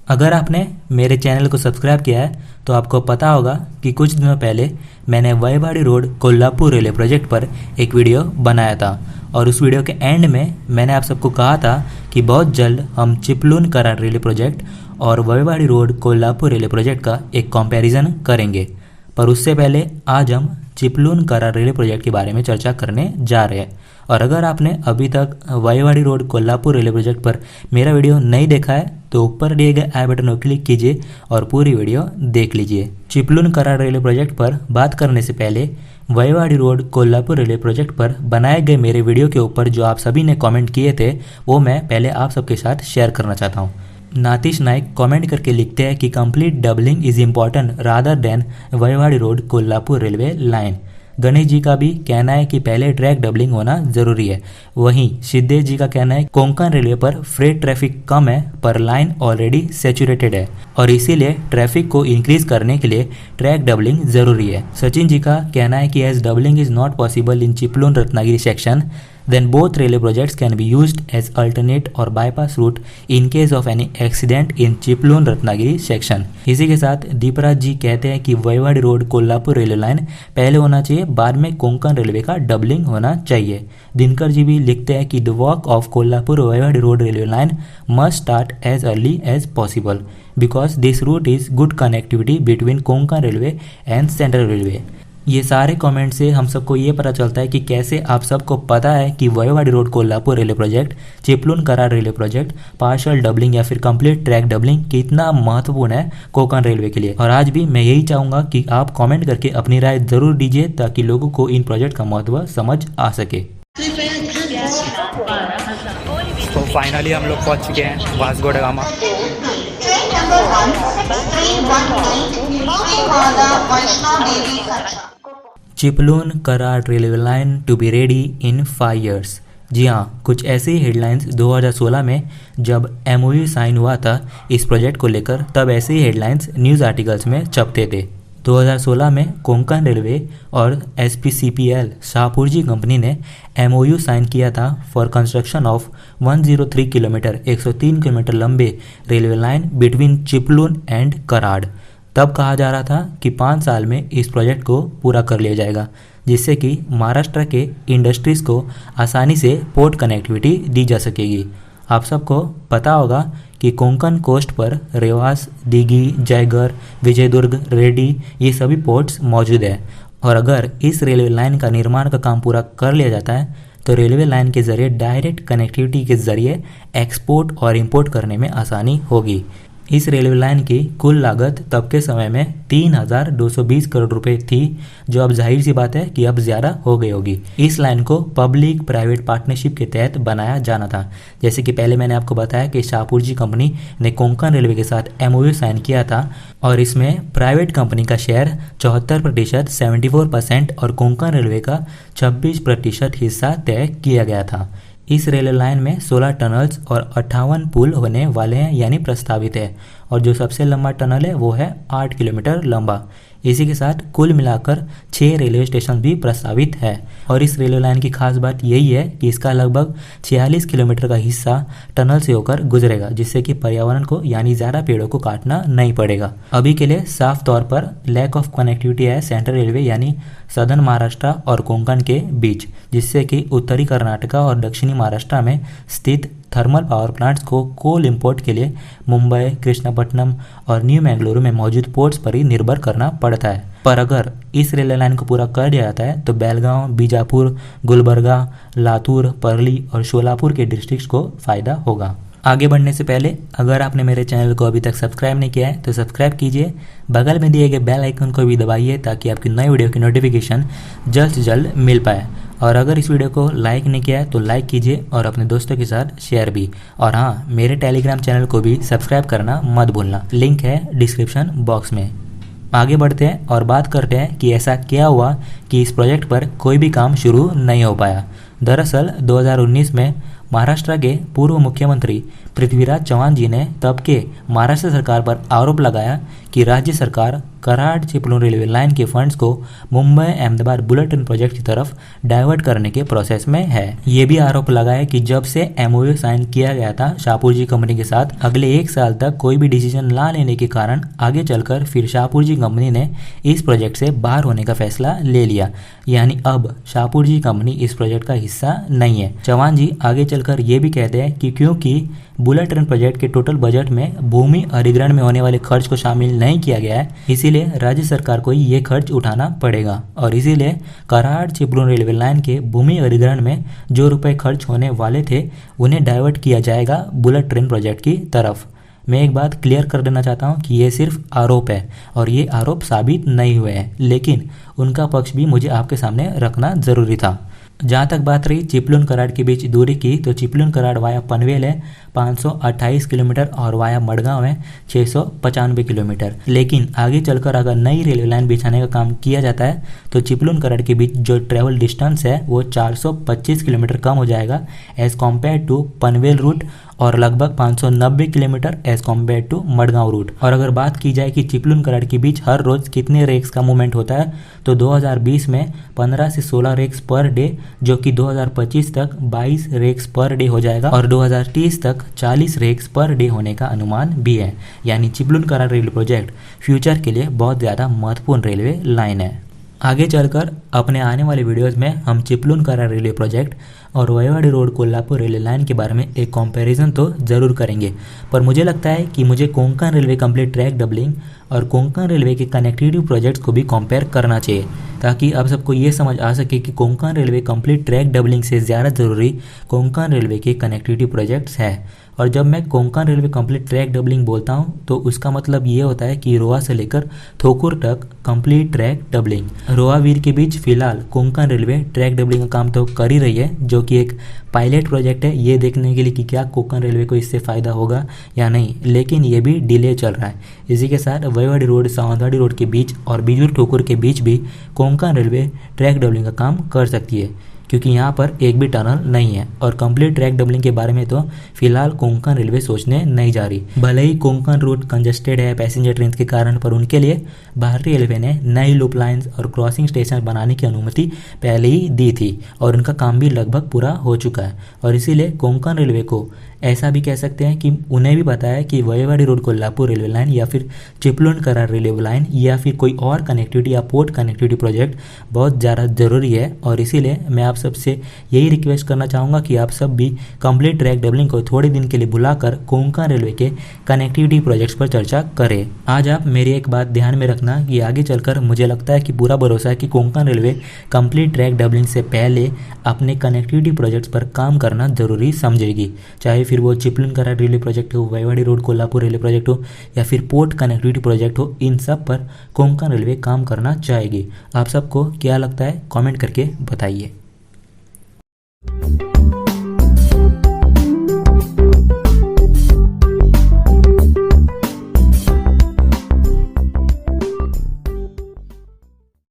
अगर आपने मेरे चैनल को सब्सक्राइब किया है तो आपको पता होगा कि कुछ दिनों पहले मैंने वयवाड़ी रोड कोल्हापुर रेलवे प्रोजेक्ट पर एक वीडियो बनाया था और उस वीडियो के एंड में मैंने आप सबको कहा था कि बहुत जल्द हम चिपलून कराड रेलवे प्रोजेक्ट और वयवाड़ी रोड कोल्हापुर रेलवे प्रोजेक्ट का एक कंपैरिजन करेंगे। पर उससे पहले आज हम चिपलून कराड रेलवे प्रोजेक्ट के बारे में चर्चा करने जा रहे हैं। और अगर आपने अभी तक वयवाड़ी रोड कोल्हापुर रेलवे प्रोजेक्ट पर मेरा वीडियो नहीं देखा है तो ऊपर दिए गए आई बटन को क्लिक कीजिए और पूरी वीडियो देख लीजिए। चिपलून कराड रेलवे प्रोजेक्ट पर बात करने से पहले वयवाड़ी रोड कोल्हापुर रेलवे प्रोजेक्ट पर बनाए गए मेरे वीडियो के ऊपर जो आप सभी ने कमेंट किए थे वो मैं पहले आप सबके साथ शेयर करना चाहता हूँ। नातिश नाइक कमेंट करके लिखते हैं कि complete doubling is important rather than Vaibhavwadi road Kolhapur railway line. Ganesh ji का भी कहना है कि पहले ट्रैक डबलिंग होना जरूरी है। वहीं सिद्धेश जी का कहना है कोंकण रेलवे पर फ्रेट ट्रैफिक कम है पर लाइन ऑलरेडी सैचुरेटेड है और इसीलिए ट्रैफिक को इंक्रीज करने के लिए ट्रैक डबलिंग जरूरी है। सचिन जी का कहना है कि as doubling is not possible in Chiplun Ratnagiri section then both railway projects can be used as alternate or bypass route in case of any accident in Chiplun Ratnagiri section. इसी के साथ दीपराज जी कहते हैं कि Vaibhavwadi road Kolhapur railway line पहले होना चाहिए, बाद में कोंकण रेलवे का डबलिंग होना चाहिए। दिनकर जी भी लिखते हैं कि the work of Kolhapur Vaibhavwadi road railway line must start as early as possible because this route is good connectivity between Konkan railway and central railway. ये सारे कमेंट से हम सबको ये पता चलता है कि कैसे आप सबको पता है कि Vaibhavwadi road Kolhapur railway project, Chiplun Karad railway project, partial doubling या फिर कंप्लीट ट्रैक डबलिंग कितना महत्वपूर्ण है कोंकण रेलवे के लिए। और आज भी मैं यही चाहूँगा कि आप कमेंट करके अपनी राय जरूर दीजिए ताकि लोगों को इन प्रोजेक्ट का महत्व समझ आ सके। तो फाइनली हम लोग पहुँच चुके हैं Vasco da Gama. Chiplun Karad railway line to be ready in 5 years। जी हाँ, कुछ ऐसी हेडलाइंस 2016 में जब MOU साइन हुआ था इस प्रोजेक्ट को लेकर, तब ऐसी हेडलाइंस न्यूज़ आर्टिकल्स में छपते थे। 2016 में कोंकण रेलवे और SPCPL शाहपुरजी कंपनी ने MOU साइन किया था for construction of 103 kilometre 103 kilometre लंबे railway line between Chiplun and Karad. तब कहा जा रहा था कि 5 साल में इस प्रोजेक्ट को पूरा कर लिया जाएगा जिससे कि महाराष्ट्र के इंडस्ट्रीज़ को आसानी से पोर्ट कनेक्टिविटी दी जा सकेगी। आप सबको पता होगा कि कोंकण कोस्ट पर रेवास, दिघी, जयगढ़, विजयदुर्ग, रेड्डी ये सभी पोर्ट्स मौजूद है और अगर इस रेलवे लाइन का निर्माण का काम पूरा कर लिया जाता है तो रेलवे लाइन के ज़रिए डायरेक्ट कनेक्टिविटी के ज़रिए एक्सपोर्ट और इंपोर्ट करने में आसानी होगी। इस रेलवे लाइन की कुल लागत तब के समय में 3,220 करोड़ रुपए थी, जो अब जाहिर सी बात है कि अब ज़्यादा हो गई होगी। इस लाइन को पब्लिक प्राइवेट पार्टनरशिप के तहत बनाया जाना था। जैसे कि पहले मैंने आपको बताया कि शाहपुरजी कंपनी ने कोंकण रेलवे के साथ MOU साइन किया था और इसमें प्राइवेट कंपनी का शेयर 74% 74% और कोंकण रेलवे का 26% हिस्सा तय किया गया था। इस रेलवे लाइन में 16 टनल्स और 58 पुल होने वाले हैं यानी प्रस्तावित है और जो सबसे लंबा टनल है वो है 8 किलोमीटर लंबा। इसी के साथ कुल मिलाकर 6 रेलवे स्टेशन भी प्रस्तावित है और इस रेलवे लाइन की खास बात यही है कि इसका लगभग 46 किलोमीटर का हिस्सा टनल से होकर गुजरेगा जिससे कि पर्यावरण को यानी ज़्यादा पेड़ों को काटना नहीं पड़ेगा। अभी के लिए साफ तौर पर लैक ऑफ कनेक्टिविटी है सेंट्रल रेलवे यानी सदर्न महाराष्ट्र और कोंकण के बीच, जिससे कि उत्तरी कर्नाटका और दक्षिणी महाराष्ट्र में स्थित थर्मल पावर प्लांट्स को कोल इंपोर्ट के लिए मुंबई, कृष्णापट्टनम और न्यू मैंगलुरु में मौजूद पोर्ट्स पर ही निर्भर करना पड़ता है। पर अगर इस रेलवे लाइन को पूरा कर दिया जाता है तो बेलगांव, बीजापुर, गुलबर्गा, लातूर, परली और शोलापुर के डिस्ट्रिक्ट्स को फ़ायदा होगा। आगे बढ़ने से पहले अगर आपने मेरे चैनल को अभी तक सब्सक्राइब नहीं किया है तो सब्सक्राइब कीजिए, बगल में दिए गए बेल आइकन को भी दबाइए ताकि आपकी नई वीडियो की नोटिफिकेशन जल्द से जल्द मिल पाए। और अगर इस वीडियो को लाइक नहीं किया है तो लाइक कीजिए और अपने दोस्तों के साथ शेयर भी। और हाँ, मेरे टेलीग्राम चैनल को भी सब्सक्राइब करना मत भूलना, लिंक है डिस्क्रिप्शन बॉक्स में। आगे बढ़ते हैं और बात करते हैं कि ऐसा क्या हुआ कि इस प्रोजेक्ट पर कोई भी काम शुरू नहीं हो पाया। दरअसल 2019 में महाराष्ट्र के पूर्व मुख्यमंत्री पृथ्वीराज चौहान जी ने तब के महाराष्ट्र सरकार पर आरोप लगाया कि राज्य सरकार कराड़ चिपलून रेलवे लाइन के फंड्स को Mumbai Ahmedabad bullet train project की तरफ डाइवर्ट करने के प्रोसेस में है। ये भी आरोप लगाया कि जब से एमओयू साइन किया गया था शाहपुर जी कंपनी के साथ, अगले 1 साल तक कोई भी डिसीजन ना लेने के कारण आगे चलकर फिर शाहपुर जी कंपनी ने इस प्रोजेक्ट से बाहर होने का फैसला ले लिया। यानी अब शाहपुर जी कंपनी इस प्रोजेक्ट का हिस्सा नहीं है। चौहान जी आगे चलकर ये भी कहते हैं कि क्योंकि बुलेट ट्रेन प्रोजेक्ट के टोटल बजट में भूमि अधिग्रहण में होने वाले खर्च को शामिल नहीं किया गया है, इसीलिए राज्य सरकार को ये खर्च उठाना पड़ेगा और इसीलिए कराड़ चिपलून रेलवे लाइन के भूमि अधिग्रहण में जो रुपए खर्च होने वाले थे उन्हें डाइवर्ट किया जाएगा बुलेट ट्रेन प्रोजेक्ट की तरफ। मैं एक बात क्लियर कर देना चाहता हूँ कि ये सिर्फ आरोप है और ये आरोप साबित नहीं हुए हैं, लेकिन उनका पक्ष भी मुझे आपके सामने रखना ज़रूरी था। जहाँ तक बात रही चिपलून कराड़ के बीच दूरी की, तो चिपलून कराड़ वाया पनवेल है 528 किलोमीटर और वाया मडगांव है 695 किलोमीटर। लेकिन आगे चलकर अगर नई रेलवे लाइन बिछाने का काम किया जाता है तो चिपलून कराड़ के बीच जो ट्रेवल डिस्टेंस है वो 425 किलोमीटर कम हो जाएगा as compare to Panvel route और लगभग 590 kilometre as compare to Madgaon route. और अगर बात की जाए कि चिपलून कराड़ के बीच हर रोज कितने रेक्स का मूवमेंट होता है, तो 2020 में 15 से 16 रेक्स पर डे, जो कि 2025 तक 22 रेक्स पर डे हो जाएगा और 2030 तक 40 रेक्स पर डे होने का अनुमान भी है। यानी Chiplun Karad railway project future के लिए बहुत ज़्यादा महत्वपूर्ण रेलवे लाइन है। आगे चलकर अपने आने वाले वीडियोस में हम चिपलून कराड़ रेलवे प्रोजेक्ट और वयवाडी रोड कोल्हापुर रेलवे लाइन के बारे में एक कंपैरिजन तो ज़रूर करेंगे, पर मुझे लगता है कि मुझे Konkan railway complete track doubling और कोंकण रेलवे के कनेक्टिविटी प्रोजेक्ट्स को भी कंपेयर करना चाहिए, ताकि आप सबको ये समझ आ सके कि Konkan railway complete track doubling से ज़्यादा ज़रूरी कोंकण रेलवे के कनेक्टिविटी प्रोजेक्ट्स है। और जब मैं Konkan railway complete track doubling बोलता हूँ तो उसका मतलब ये होता है कि रोहा से लेकर थोकुर तक कंप्लीट ट्रैक डबलिंग। रोहा वीर के बीच फिलहाल कोंकण रेलवे ट्रैक डबलिंग का काम तो कर ही रही है, जो कि एक पायलट प्रोजेक्ट है ये देखने के लिए कि क्या कोंकण रेलवे को इससे फ़ायदा होगा या नहीं, लेकिन ये भी डिले चल रहा है। इसी के साथ वयवाडी रोड सावंतवाड़ी रोड के बीच और बिजूर ठोकुर के बीच भी कोंकण रेलवे ट्रैक डबलिंग का काम कर सकती है, क्योंकि यहाँ पर एक भी टनल नहीं है। और कंप्लीट ट्रैक डबलिंग के बारे में तो फिलहाल कोंकण रेलवे सोचने नहीं जा रही। भले ही कोंकण रूट कंजेस्टेड है पैसेंजर ट्रेन के कारण, पर उनके लिए भारतीय रेलवे ने नई लूप लाइन्स और क्रॉसिंग स्टेशन बनाने की अनुमति पहले ही दी थी और उनका काम भी लगभग पूरा हो चुका है। और इसीलिए कोंकण रेलवे को ऐसा भी कह सकते हैं कि उन्हें भी पता है कि वयवाडी रोड कोल्हापुर रेलवे लाइन या फिर चिपलून कराड़ रेलवे लाइन या फिर कोई और कनेक्टिविटी या पोर्ट कनेक्टिविटी प्रोजेक्ट बहुत ज़्यादा ज़रूरी है। और इसीलिए मैं आप सबसे यही रिक्वेस्ट करना चाहूँगा कि आप सब भी कंप्लीट ट्रैक डबलिंग को थोड़े दिन के लिए बुलाकर कोंकण रेलवे के कनेक्टिविटी प्रोजेक्ट्स पर चर्चा करें। आज आप मेरी एक बात ध्यान में रखना कि आगे चलकर मुझे लगता है कि पूरा भरोसा है कि Konkan railway complete track doubling से पहले अपने कनेक्टिविटी प्रोजेक्ट्स पर काम करना जरूरी समझेगी, चाहे फिर वो चिपलून कराड़ रेलवे प्रोजेक्ट हो, वयवाडी रोड कोल्हापुर रेलवे प्रोजेक्ट हो या फिर पोर्ट कनेक्टिविटी प्रोजेक्ट हो, इन सब पर कोंकण रेलवे काम करना चाहेगी। आप सबको क्या लगता है कमेंट करके बताइए।